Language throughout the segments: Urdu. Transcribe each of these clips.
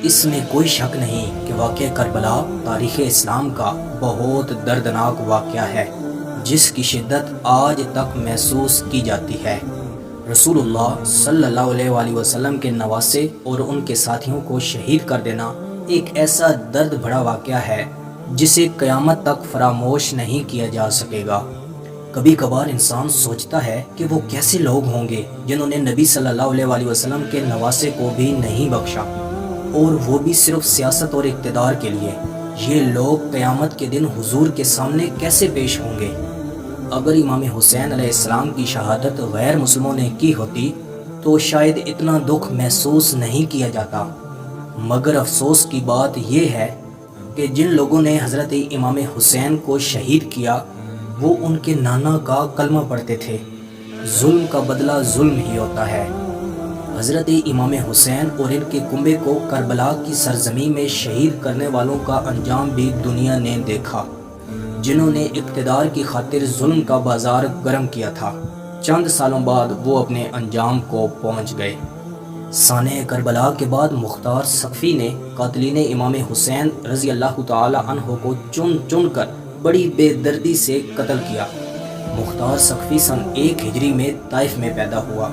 اس میں کوئی شک نہیں کہ واقعہ کربلا تاریخ اسلام کا بہت دردناک واقعہ ہے جس کی شدت آج تک محسوس کی جاتی ہے۔ رسول اللہ صلی اللہ علیہ وآلہ وسلم کے نواسے اور ان کے ساتھیوں کو شہید کر دینا ایک ایسا درد بھرا واقعہ ہے جسے قیامت تک فراموش نہیں کیا جا سکے گا۔ کبھی کبھار انسان سوچتا ہے کہ وہ کیسے لوگ ہوں گے جنہوں نے نبی صلی اللہ علیہ وآلہ وسلم کے نواسے کو بھی نہیں بخشا، اور وہ بھی صرف سیاست اور اقتدار کے لیے۔ یہ لوگ قیامت کے دن حضور کے سامنے کیسے پیش ہوں گے؟ اگر امام حسین علیہ السلام کی شہادت غیر مسلموں نے کی ہوتی تو شاید اتنا دکھ محسوس نہیں کیا جاتا، مگر افسوس کی بات یہ ہے کہ جن لوگوں نے حضرت امام حسین کو شہید کیا وہ ان کے نانا کا کلمہ پڑھتے تھے۔ ظلم کا بدلہ ظلم ہی ہوتا ہے۔ حضرت امام حسین اور ان کے کنبے کو کربلا کی سرزمین میں شہید کرنے والوں کا انجام بھی دنیا نے دیکھا، جنہوں نے اقتدار کی خاطر ظلم کا بازار گرم کیا تھا۔ چند سالوں بعد وہ اپنے انجام کو پہنچ گئے۔ سانحہ کربلا کے بعد مختار سقفی نے قاتلین امام حسین رضی اللہ تعالی عنہ کو چن چن کر بڑی بے دردی سے قتل کیا۔ مختار سقفی سن 1 ہجری میں طائف میں پیدا ہوا۔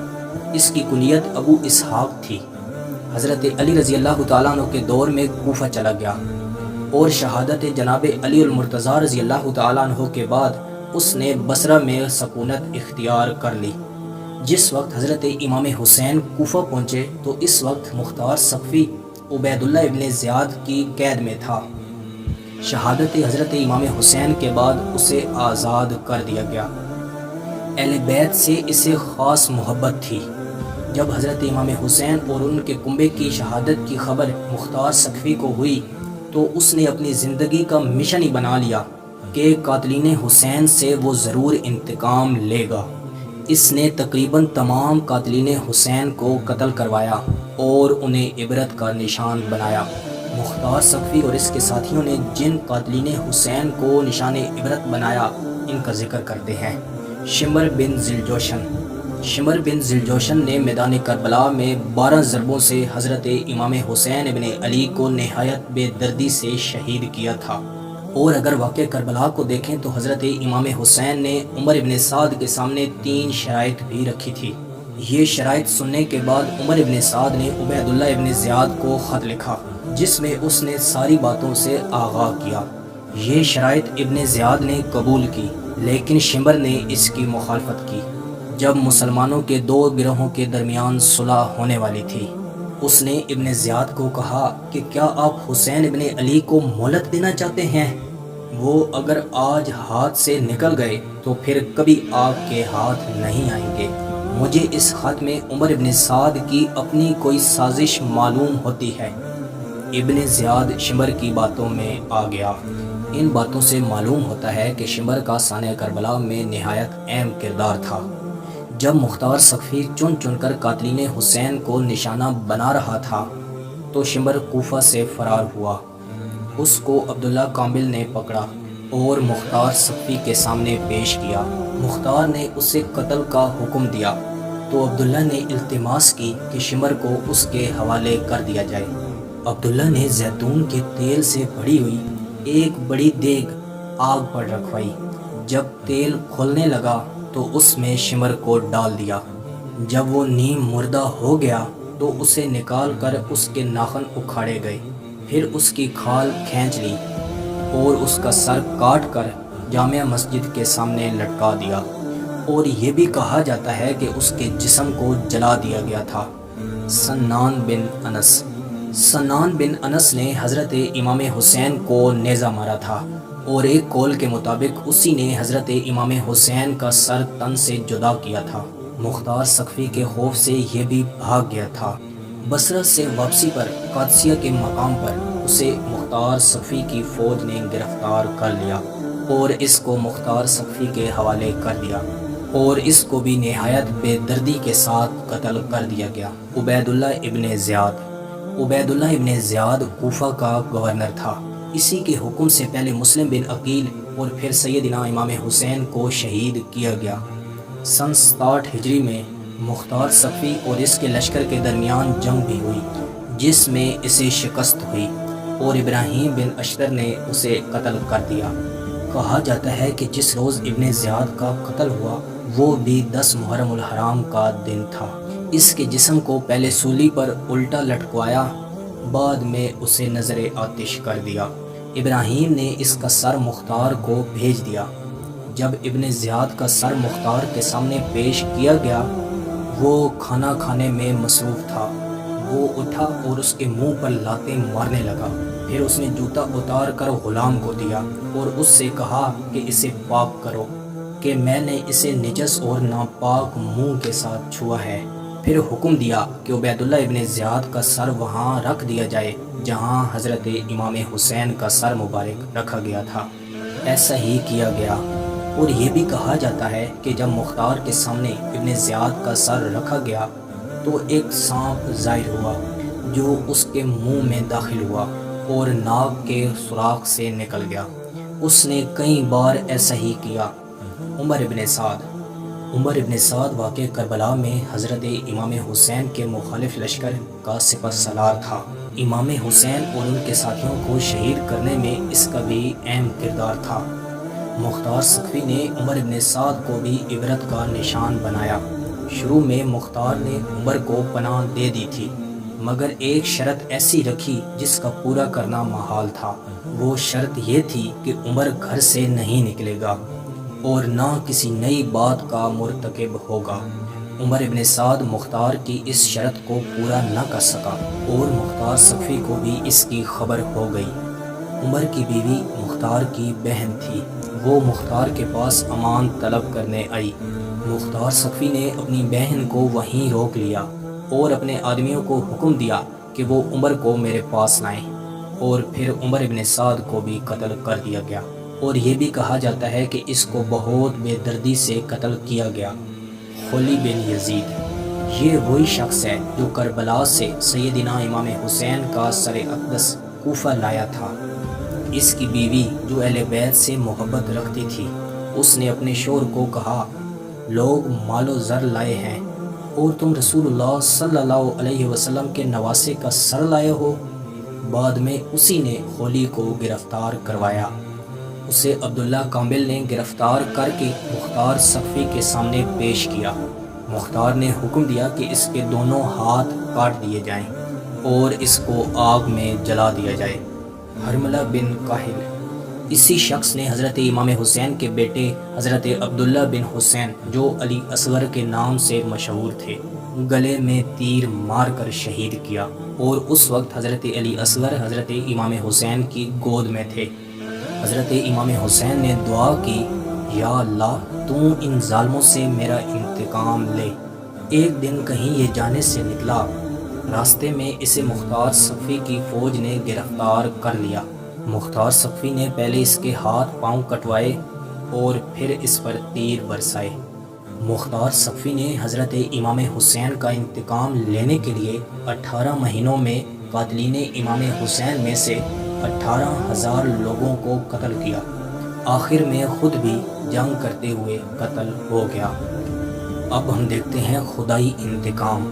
اس کی کنیت ابو اسحاق تھی۔ حضرت علی رضی اللہ تعالیٰ عنہ کے دور میں کوفہ چلا گیا، اور شہادت جناب علی المرتضیٰ رضی اللہ تعالیٰ عنہ کے بعد اس نے بصرہ میں سکونت اختیار کر لی۔ جس وقت حضرت امام حسین کوفہ پہنچے تو اس وقت مختار سقفی عبید اللہ ابن زیاد کی قید میں تھا۔ شہادت حضرت امام حسین کے بعد اسے آزاد کر دیا گیا۔ اہل بیت سے اسے خاص محبت تھی۔ جب حضرت امام حسین اور ان کے کنبے کی شہادت کی خبر مختار سقفی کو ہوئی تو اس نے اپنی زندگی کا مشن ہی بنا لیا کہ قاتلین حسین سے وہ ضرور انتقام لے گا۔ اس نے تقریباً تمام قاتلین حسین کو قتل کروایا اور انہیں عبرت کا نشان بنایا۔ مختار سقفی اور اس کے ساتھیوں نے جن قاتلین حسین کو نشان عبرت بنایا ان کا ذکر کرتے ہیں۔ شمر بن ذیلجوشن۔ شمر بن ذیلجوشن نے میدان کربلا میں 12 ضربوں سے حضرت امام حسین ابن علی کو نہایت بے دردی سے شہید کیا تھا۔ اور اگر واقعہ کربلا کو دیکھیں تو حضرت امام حسین نے عمر ابن سعد کے سامنے 3 شرائط بھی رکھی تھی۔ یہ شرائط سننے کے بعد عمر ابن سعد نے عبید اللہ ابن زیاد کو خط لکھا جس میں اس نے ساری باتوں سے آغاز کیا۔ یہ شرائط ابن زیاد نے قبول کی، لیکن شمر نے اس کی مخالفت کی۔ جب مسلمانوں کے 2 گروہوں کے درمیان صلح ہونے والی تھی، اس نے ابن زیاد کو کہا کہ کیا آپ حسین ابن علی کو مہلت دینا چاہتے ہیں؟ وہ اگر آج ہاتھ سے نکل گئے تو پھر کبھی آپ کے ہاتھ نہیں آئیں گے۔ مجھے اس خط میں عمر ابن سعد کی اپنی کوئی سازش معلوم ہوتی ہے۔ ابن زیاد شمر کی باتوں میں آ گیا۔ ان باتوں سے معلوم ہوتا ہے کہ شمر کا سانحہ کربلا میں نہایت اہم کردار تھا۔ جب مختار سقفی چن چن کر قاتلین حسین کو نشانہ بنا رہا تھا تو شمر کوفہ سے فرار ہوا۔ اس کو عبداللہ کامل نے پکڑا اور مختار سقفی کے سامنے پیش کیا۔ مختار نے اسے قتل کا حکم دیا تو عبداللہ نے التماس کی کہ شمر کو اس کے حوالے کر دیا جائے۔ عبداللہ نے زیتون کے تیل سے بھری ہوئی ایک بڑی دیگ آگ پر رکھوائی۔ جب تیل کھولنے لگا تو اس میں شمر کو ڈال دیا۔ جب وہ نیم مردہ ہو گیا تو اسے نکال کر اس کے ناخن اکھاڑے گئے، پھر اس کی کھال کھینچ لی اور اس کا سر کاٹ کر جامع مسجد کے سامنے لٹکا دیا۔ اور یہ بھی کہا جاتا ہے کہ اس کے جسم کو جلا دیا گیا تھا۔ سنان بن انس۔ سنان بن انس نے حضرت امام حسین کو نیزہ مارا تھا، اور ایک قول کے مطابق اسی نے حضرت امام حسین کا سر تن سے جدا کیا تھا۔ مختار سقفی کے خوف سے یہ بھی بھاگ گیا تھا۔ بصرہ سے واپسی پر قادسیہ کے مقام پر اسے مختار سقفی کی فوج نے گرفتار کر لیا اور اس کو مختار سقفی کے حوالے کر دیا، اور اس کو بھی نہایت بے دردی کے ساتھ قتل کر دیا گیا۔ عبید اللہ ابن زیاد۔ عبید اللہ ابن زیاد کوفہ کا گورنر تھا۔ اسی کے حکم سے پہلے مسلم بن عقیل اور پھر سیدنا امام حسین کو شہید کیا گیا۔ سن 67 ہجری میں مختار سقفی اور اس کے لشکر کے درمیان جنگ بھی ہوئی۔ جس میں اسے شکست ہوئی اور ابراہیم بن اشتر نے اسے قتل کر دیا۔ کہا جاتا ہے کہ جس روز ابن زیاد کا قتل ہوا وہ بھی 10 محرم الحرام کا دن تھا۔ اس کے جسم کو پہلے سولی پر الٹا لٹکوایا، بعد میں اسے نظر آتش کر دیا۔ ابراہیم نے اس کا سر مختار کو بھیج دیا۔ جب ابن زیاد کا سر مختار کے سامنے پیش کیا گیا، وہ کھانا کھانے میں مصروف تھا۔ وہ اٹھا اور اس کے منہ پر لاتیں مارنے لگا۔ پھر اس نے جوتا اتار کر غلام کو دیا اور اس سے کہا کہ اسے پاک کرو کہ میں نے اسے نجس اور ناپاک منہ کے ساتھ چھوا ہے۔ پھر حکم دیا کہ عبید اللہ ابن زیاد کا سر وہاں رکھ دیا جائے جہاں حضرت امام حسین کا سر مبارک رکھا گیا تھا۔ ایسا ہی کیا گیا، اور یہ بھی کہا جاتا ہے کہ جب مختار کے سامنے ابن زیاد کا سر رکھا گیا تو ایک سانپ ظاہر ہوا جو اس کے منہ میں داخل ہوا اور ناک کے سوراخ سے نکل گیا۔ اس نے کئی بار ایسا ہی کیا۔ عمر ابن سعد واقع کربلا میں حضرت امام حسین کے مخالف لشکر کا سپہ سالار تھا۔ امام حسین اور ان کے ساتھیوں کو شہید کرنے میں اس کا بھی اہم کردار تھا۔ مختار سقفی نے عمر ابن سعد کو بھی عبرت کا نشان بنایا۔ شروع میں مختار نے عمر کو پناہ دے دی تھی، مگر ایک شرط ایسی رکھی جس کا پورا کرنا محال تھا۔ وہ شرط یہ تھی کہ عمر گھر سے نہیں نکلے گا اور نہ کسی نئی بات کا مرتکب ہوگا۔ عمر ابن سعد مختار کی اس شرط کو پورا نہ کر سکا اور مختار سقفی کو بھی اس کی خبر ہو گئی۔ عمر کی بیوی مختار کی بہن تھی، وہ مختار کے پاس امان طلب کرنے آئی۔ مختار سقفی نے اپنی بہن کو وہیں روک لیا اور اپنے آدمیوں کو حکم دیا کہ وہ عمر کو میرے پاس لائیں، اور پھر عمر ابن سعد کو بھی قتل کر دیا گیا۔ اور یہ بھی کہا جاتا ہے کہ اس کو بہت بے دردی سے قتل کیا گیا۔ خولی بن یزید یہ وہی شخص ہے جو کربلا سے سیدنا امام حسین کا سر اقدس کوفہ لایا تھا۔ اس کی بیوی جو اہل بیت سے محبت رکھتی تھی، اس نے اپنے شوہر کو کہا، لوگ مال و زر لائے ہیں اور تم رسول اللہ صلی اللہ علیہ وسلم کے نواسے کا سر لائے ہو۔ بعد میں اسی نے خولی کو گرفتار کروایا۔ اسے عبداللہ کامل نے گرفتار کر کے مختار سقفی کے سامنے پیش کیا۔ مختار نے حکم دیا کہ اس کے دونوں ہاتھ کاٹ دیے جائیں اور اس کو آگ میں جلا دیا جائے۔ حرملہ بن کاہل اسی شخص نے حضرت امام حسین کے بیٹے حضرت عبداللہ بن حسین جو علی اصغر کے نام سے مشہور تھے، گلے میں تیر مار کر شہید کیا، اور اس وقت حضرت علی اصغر حضرت امام حسین کی گود میں تھے۔ حضرت امام حسین نے دعا کی، یا اللہ تو ان ظالموں سے میرا انتقام لے۔ ایک دن کہیں یہ جانے سے نکلا، راستے میں اسے مختار سقفی کی فوج نے گرفتار کر لیا۔ مختار سقفی نے پہلے اس کے ہاتھ پاؤں کٹوائے اور پھر اس پر تیر برسائے۔ مختار سقفی نے حضرت امام حسین کا انتقام لینے کے لیے 18 مہینوں میں قاتلین امام حسین میں سے 18,000 لوگوں کو قتل کیا۔ آخر میں خود بھی جنگ کرتے ہوئے قتل ہو گیا۔ اب ہم دیکھتے ہیں خدائی انتقام۔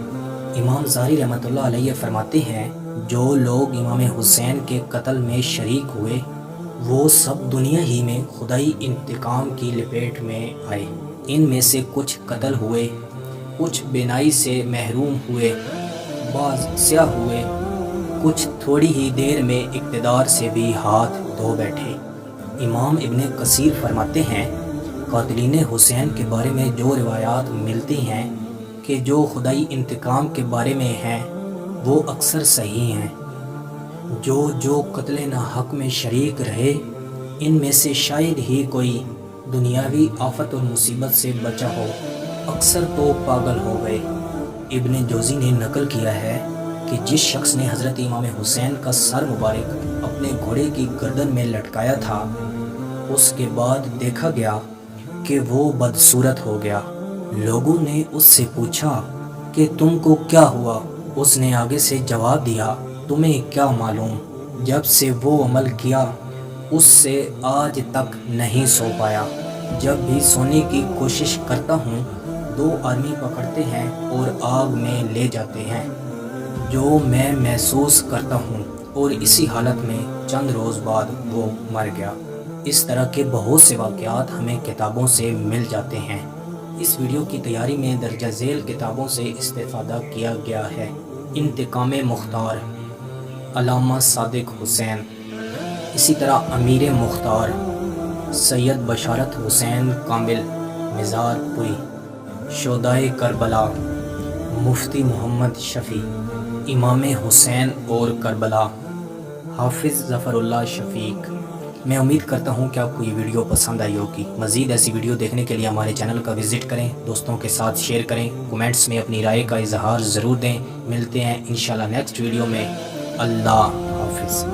امام زہری رحمۃ اللہ علیہ فرماتے ہیں، جو لوگ امام حسین کے قتل میں شریک ہوئے وہ سب دنیا ہی میں خدائی انتقام کی لپیٹ میں آئے۔ ان میں سے کچھ قتل ہوئے، کچھ بینائی سے محروم ہوئے، بعض سیاہ ہوئے، کچھ تھوڑی ہی دیر میں اقتدار سے بھی ہاتھ دھو بیٹھے۔ امام ابن کثیر فرماتے ہیں، قاتلین حسین کے بارے میں جو روایات ملتی ہیں کہ جو خدائی انتقام کے بارے میں ہیں وہ اکثر صحیح ہیں۔ جو قتل ناحق میں شریک رہے ان میں سے شاید ہی کوئی دنیاوی آفت اور مصیبت سے بچا ہو، اکثر تو پاگل ہو گئے۔ ابن جوزی نے نقل کیا ہے کہ جس شخص نے حضرت امام حسین کا سر مبارک اپنے گھوڑے کی گردن میں لٹکایا تھا، اس کے بعد دیکھا گیا کہ وہ بدصورت ہو گیا۔ لوگوں نے اس سے پوچھا کہ تم کو کیا ہوا؟ اس نے آگے سے جواب دیا، تمہیں کیا معلوم؟ جب سے وہ عمل کیا اس سے آج تک نہیں سو پایا۔ جب بھی سونے کی کوشش کرتا ہوں 2 آدمی پکڑتے ہیں اور آگ میں لے جاتے ہیں۔ جو میں محسوس کرتا ہوں، اور اسی حالت میں چند روز بعد وہ مر گیا۔ اس طرح کے بہت سے واقعات ہمیں کتابوں سے مل جاتے ہیں۔ اس ویڈیو کی تیاری میں درجہ ذیل کتابوں سے استفادہ کیا گیا ہے: انتقام مختار، علامہ صادق حسین، اسی طرح امیر مختار، سید بشارت حسین کامل مزار پوری، شہدائے کربلا، مفتی محمد شفیع، امام حسین اور کربلا، حافظ ظفر اللہ شفیق۔ میں امید کرتا ہوں کہ آپ کو یہ ویڈیو پسند آئی ہوگی۔ مزید ایسی ویڈیو دیکھنے کے لیے ہمارے چینل کا وزٹ کریں، دوستوں کے ساتھ شیئر کریں، کومنٹس میں اپنی رائے کا اظہار ضرور دیں۔ ملتے ہیں انشاءاللہ نیکسٹ ویڈیو میں۔ اللہ حافظ۔